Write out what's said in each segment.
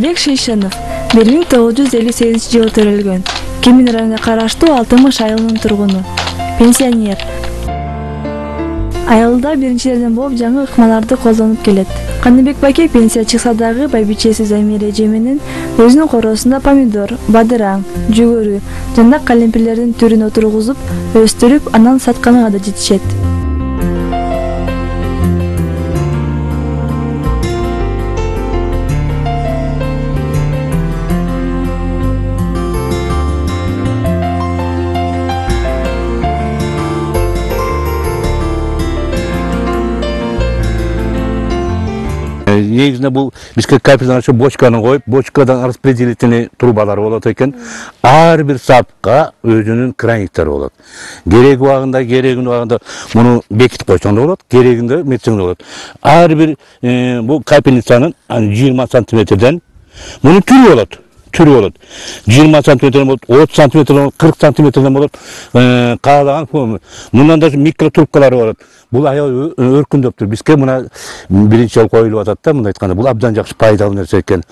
Канатбек Шишинов 1958-жылы төрөлгөн. Кемин районуна караштуу Алтымыш айылынын тургуну. Пенсионер. Айылда биринчилерден болуп жаңы ыкмаларды колдонуп келет. Канатбек байке пенсия чыкса дагы байбичеси Замира эже менен өзүнүн короосунда помидор, бадыраң, жүгөрү жана калемпирлердин түрүн отургузуп, өстүрүп, анан сатканга да жетишет. Негізінде бұл бізге капитан ашы бочканы қойып, бочкадан распределительный трубалар болады екен. Әрбір сапқа өзінің краниктері болады. Керек уағында мұны бекітіп қойсаң да болады, керегінде метсең да болады. Әрбір бұл капельницаның 20 сантиметрден мұны түрі болады. 20 сантиметрден болады, 30 сантиметрден болады, 40 сантиметрден болады. Қалаған мұндан да микротрубкалары болады. Бұл аяу өркүндөп тұр. Бізге мұна бірінші жол қойылып атады да, мұнда айтқанда. Бұл абдан жақсы пайдалы нәрсе екен.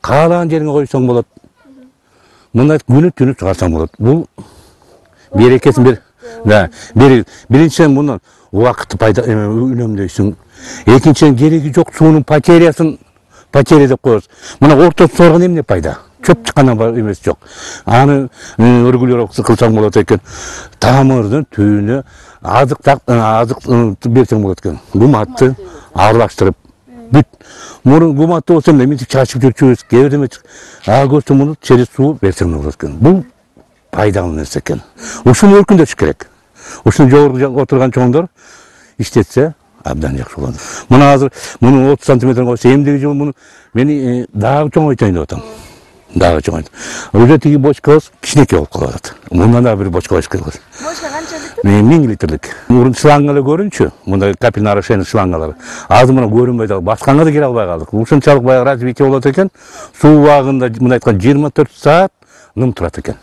Қалаған жеріңе қойсаң болады. Мұнда күні-түні шығарсаң болады. Бұл берекесін біріншіден мұны уақытты үнемдейсің. Екіншіден керегі жоқ суының потерясын деп қойырыз. Мұна ортасы сорған емне пайда. Чөп шыққаннан бар емес жоқ. Аны үргілер қылсаң болады екен. Тамырдың түйіні азық берсең болады екен. Гуматты араластырып. Бүт. Мұны гуматты болсам да, мен шашып жүрчүбүз, кевердемет. Көрсем мұны через су берсең болады екен. Бұл пайдалы нәрсе екен. Ушуну өркүндөтүш керек. Ушуну жогору отырған чоңдор иштетсе абдан жақсы болады. Мұны азыр, мұны 30 сантиметр қойса, емдегі жыл мұны мені дағы чоң айтайын деп отам. Дағы чоң айтайын. Уже тегі бочкалыз кішінеке болып қалады. Мұндан да бір бочка бочка қалады. Бочка қанша литр? 1000 литрлік. Мұрын шлангалы көрінші, мұнда капельный орошение шлангалары. Азы мұны көрінбейді, басқанға да келе албай қалдық. Ушыншалық баяғы развитие болады екен. Су уағында мұны айтқан 24 саат ным тұрады екен.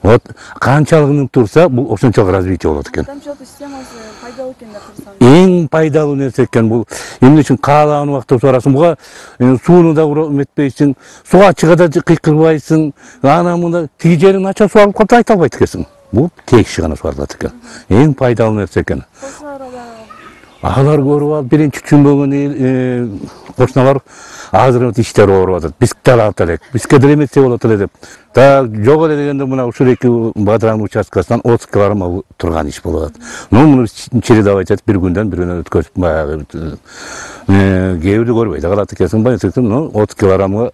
Вот қаншалығының тұрса, бұл ошончолук развитие болады екен. Тамшылык системасы пайдалуу экен да кырсаң. Эң пайдалуу нерсе экен бул. Эмне үчүн каалаган убакта суарасың, буга сууну да эметпейсиң, суга чыгада кыйкырбайсың, ана мында тиги жерин ача суарып калса айта албайт экенсиң. Бул тек киши гана суарылат экен. Эң пайдалуу нерсе экен. Алар көрүп алып, биринчи түшүнбөгөн кошуналар азыр иштер ооруп атат. Бизге алат элек, бизге деле эметсе болот эле деп. Жок эле дегенде мына ушул эки бадыраңдын участкасынан 30 килограмм турган иш болот. Муну чередовать этип бир күндөн өткөзүп баягы кээбирди көрбөй да калат экенсиң. Баягы 30 килограммга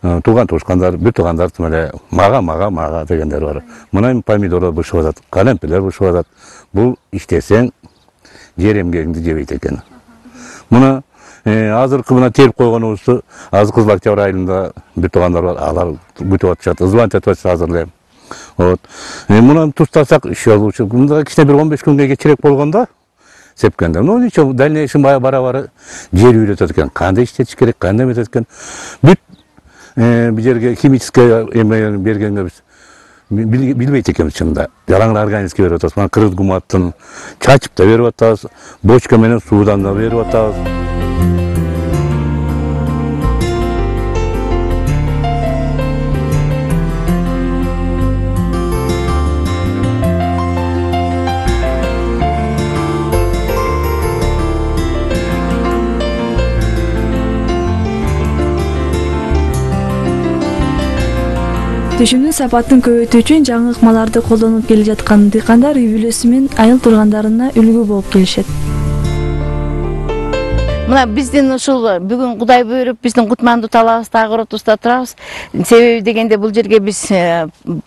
тууган туушкандар, бир туугандар эле мага дегендер бар. Мына помидорлор бышып атат, калемпирлер бышып атат. Бул иштесең жер эмгегиңди жебейт экен. Мына азыркы мына терип койгонубузду азыр Кызыл Октябрь айылында бир туугандар бар, алар күтүп атышат, звонить этип атышат азыр эле. Вот. Муну тустасак иш болчу. Мында кичине бир 15 күнгө кечирээк болгондо сепкенде. Ну ничего, дальнейшем бара-бара жер үйрөтөт экен. Кандай иштетиш керек, кандай эметет экен. Бүт бир жерге химический эме бергенге биз билбейт экенбиз чынында. Жалаң органический берип атабыз. Мына кыргыз гуматтын чачып да берип атабыз, бочка менен суудан да берип атабыз. Түшүмдүн сапатын көбөйтүү үчүн жаңы ыкмаларды колдонуп келе жаткан дыйкандар үй бүлөсү менен айыл тургандарына үлгү болуп келишет. Мына биздин ушул бүгүн Кудай буйруп биздин Кутманды талабызда агротуста турабыз. Себеби дегенде бул жерге биз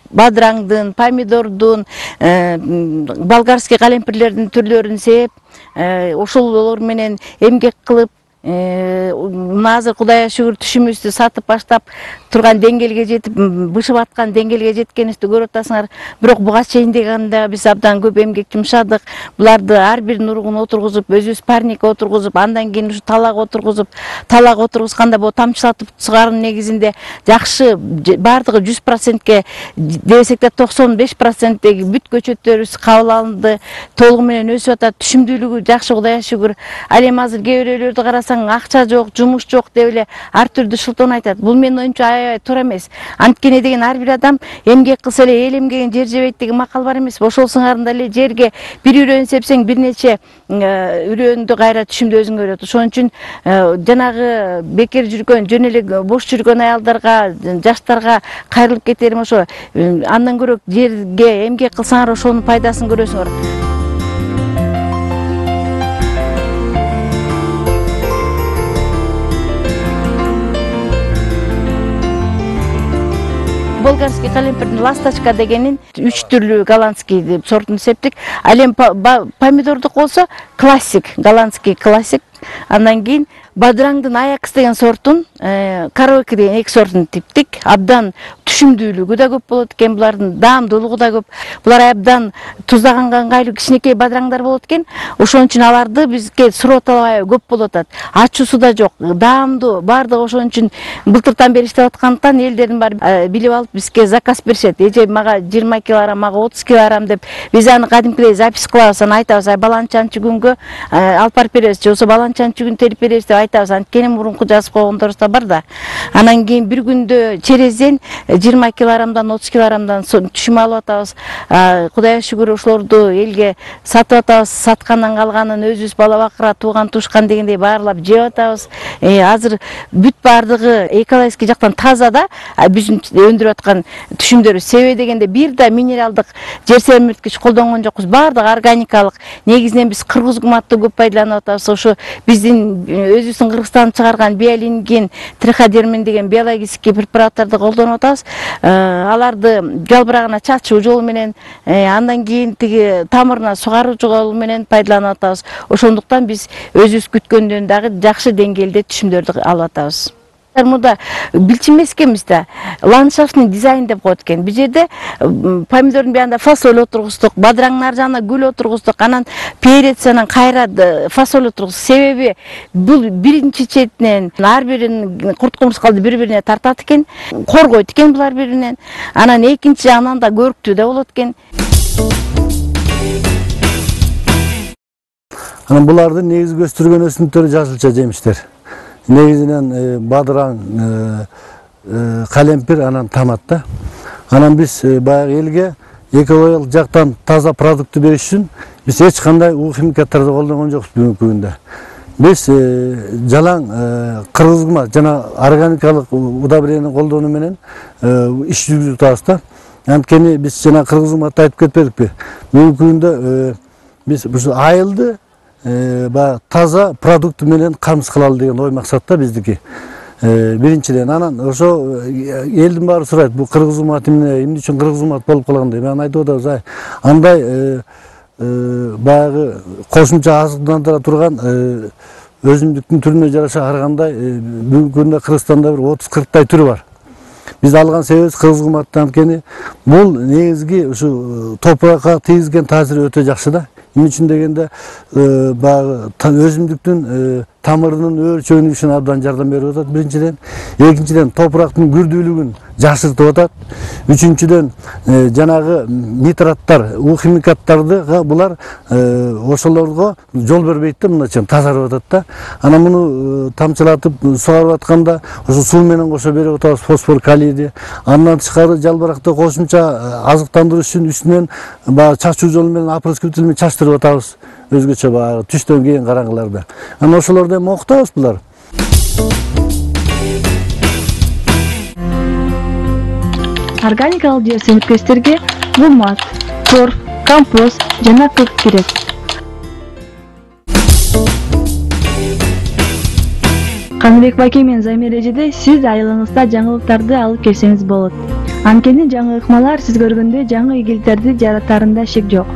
бадыраңдын, помидордун, болгарский калемпирлердин түрлөрүн сеп, ошолор менен эмгек кылып, азыр Кудайга шүгүр түшүмүбүздү сатып баштап турган деңгээлге жетип, бышып аткан деңгээлге жеткенибизди көрүп атасыңар. Бирок буга чейин дегенде биз абдан көп эмгек жумшадык. Буларды ар бир нургун отургузуп, өзүбүз парник отургузуп, андан кийин ушу талак отургузганда бу тамчылатып чыгаруу негизинде жакшы бардыгы 100%ке десек да 95%деги бүт көчөттөрүбүз кабыл алынды. Толугу менен өсүп атат. Түшүмдүүлүгү жакшы, Кудайга шүгүр. Ал эми азыр кээ бирөөлөрдү карасаң барсаң акча жок, жумуш жок деп эле ар түрдүү шылтоон айтат. Бул менин оюмча аябай туура эмес. Анткени деген ар бир адам эмгек кылса эле эл эмгегин жер жебейт деген макал бар эмес. Ошол сыңарында эле жерге бир үрөөн сепсең бир нече үрөөндү кайра түшүмдө өзүң көрөт. Ошон үчүн жанагы бекер жүргөн, жөн эле бош жүргөн аялдарга, жаштарга кайрылып кетерим ошо. Андан көрө жерге эмгек кылсаңар ошонун пайдасын көрөсүңөр. Болгарский калемпирдин ласточка дегенин 3 түрлүү голландский сортун септик. Ал эми помидордук болсо классик, голландский классик. Андан кийин бадыраңдын Аякс деген сортун, караоке деген 2 сортун типтик. Абдан түшүмдүүлүгү да көп болот экен, булардын даамдуулугу да көп. Булар абдан туздаганга ыңгайлуу кичинекей бадыраңдар болот экен. Ошон үчүн аларды бизге сурот албай көп болуп атат. Ачуусу да жок, даамдуу, бардыгы ошон үчүн былтыртан бери иштеп аткандыктан элдердин баары билип алып бизге заказ беришет. Эже мага 20 килограмм, мага 30 килограмм деп биз аны кадимкидей запись кылабыз, аны айтабыз, баланчанчы күнгө алып барып беребиз, же болбосо баланчанчы күн терип беребиз деп айтабыз. Анткени мурунку жазып койгондорубуз да бар да. Анан кийин бир күндө черезден 20 килограммдан 30 килограммдан түшүм алып атабыз. Кудайга шүгүр ошолорду элге сатып атабыз. Саткандан калганын өзүбүз бала бакыра, тууган тушкан дегендей баарлап жеп атабыз. Азыр бүт бардыгы экологический жактан таза да, биздин өндүрүп аткан түшүмдөрүбүз. Себеби дегенде бир да минералдык жер семирткич колдонгон жокпуз. Бардыгы органикалык. Негизинен биз кыргыз гуматты көп пайдаланып атабыз. Ошо биздин өзүбүздүн Кыргызстан чыгарган биолингин, триходермин деген биологический препараттарды колдонуп атабыз. Аларды жалбырагына чачуу жолу менен, андан кийин тиги тамырына сугаруу жолу менен пайдаланып атабыз. Ошондуктан биз өзүбүз күткөндөн дагы жакшы деңгээлде түшүмдөрдү алып атабыз. Мурда билчимес экенбиз да, ландшафтный дизайн деп коет экен. Бул жерде помидордун биягында фасоль отургуздук, бадыраңдын ар жагына гүл отургуздук, анан перец, анан кайра фасоль отургуздук. Себеби бул биринчи четинен ар биринин курт кумурскалды бири-бирине тартат экен, коргойт экен булар бири-биринен. Анан экинчи жагынан да көрктүү да болот экен. Анан булардын негизги өстүргөн өсүмдүктөрү жашылча жемиштер. Негизинен бадыраң, калемпир, анан томат да. Анан биз баягы элге экологиялык жактан таза продукты бериш үчүн биз эч кандай химикаттарды колдонгон жокпуз бүгүнкү күндө. Биз жалаң кыргыз гумат жана органикалык удобрениени колдонуу менен иш жүргүзүп атабыз да. Анткени биз жана кыргыз гуматта айтып кетпедикпи? Бүгүнкү күндө биз ушу айылды таза продукт менен камсыз кылалы деген ой максатта биздики. Биринчиден, анан ошо элдин баары сурайт, бул кыргыз гумат эмне үчүн кыргыз гумат болуп калган деп. Мен айтып атабыз, андай баягы кошумча азыктандыра турган өсүмдүктүн түрүнө жараша карагандай бүгүнкү күндө Кыргызстанда бир 30-40 түрү бар. Биз алган себебибиз кыргыз гуматтан, анткени бул негизги ушу топуракка тийгизген таасири өтө жакшы да. Эмне үчүн дегенде баягы өсүмдүктүн тамырынын өөрчөнүшүнө абдан жардам берип атат биринчиден. Экинчиден, топурактын күрдүүлүгүн жакшыртып атат. Үчүнчүдөн, жанагы нитраттар, химикаттарды булар ошолорго жол бербейт да, мындайча тазарып атат да. Анан муну тамчылатып сугарып атканда ошо суу менен кошо берип атабыз, фосфор, калийди. Андан тышкары жалбыракты кошумча азыктандырыш үчүн үстүнөн баягы чачуу жолу менен опрыскиватель менен чачтырып атабыз. Өзгөчө баягы түштөн кийин караңгыларда. Анан ошолорду эми окутабыз булар. Органикалык жер семирткичтерге гумат, торф, компост жана көк керек. Каныбек байке менен Замира эжеде сиз айылыңызда жаңылыктарды алып келсеңиз болот. Анткени жаңы ыкмалар сиз көргөндөй жаңы ийгиликтерди жаратарында шек жок.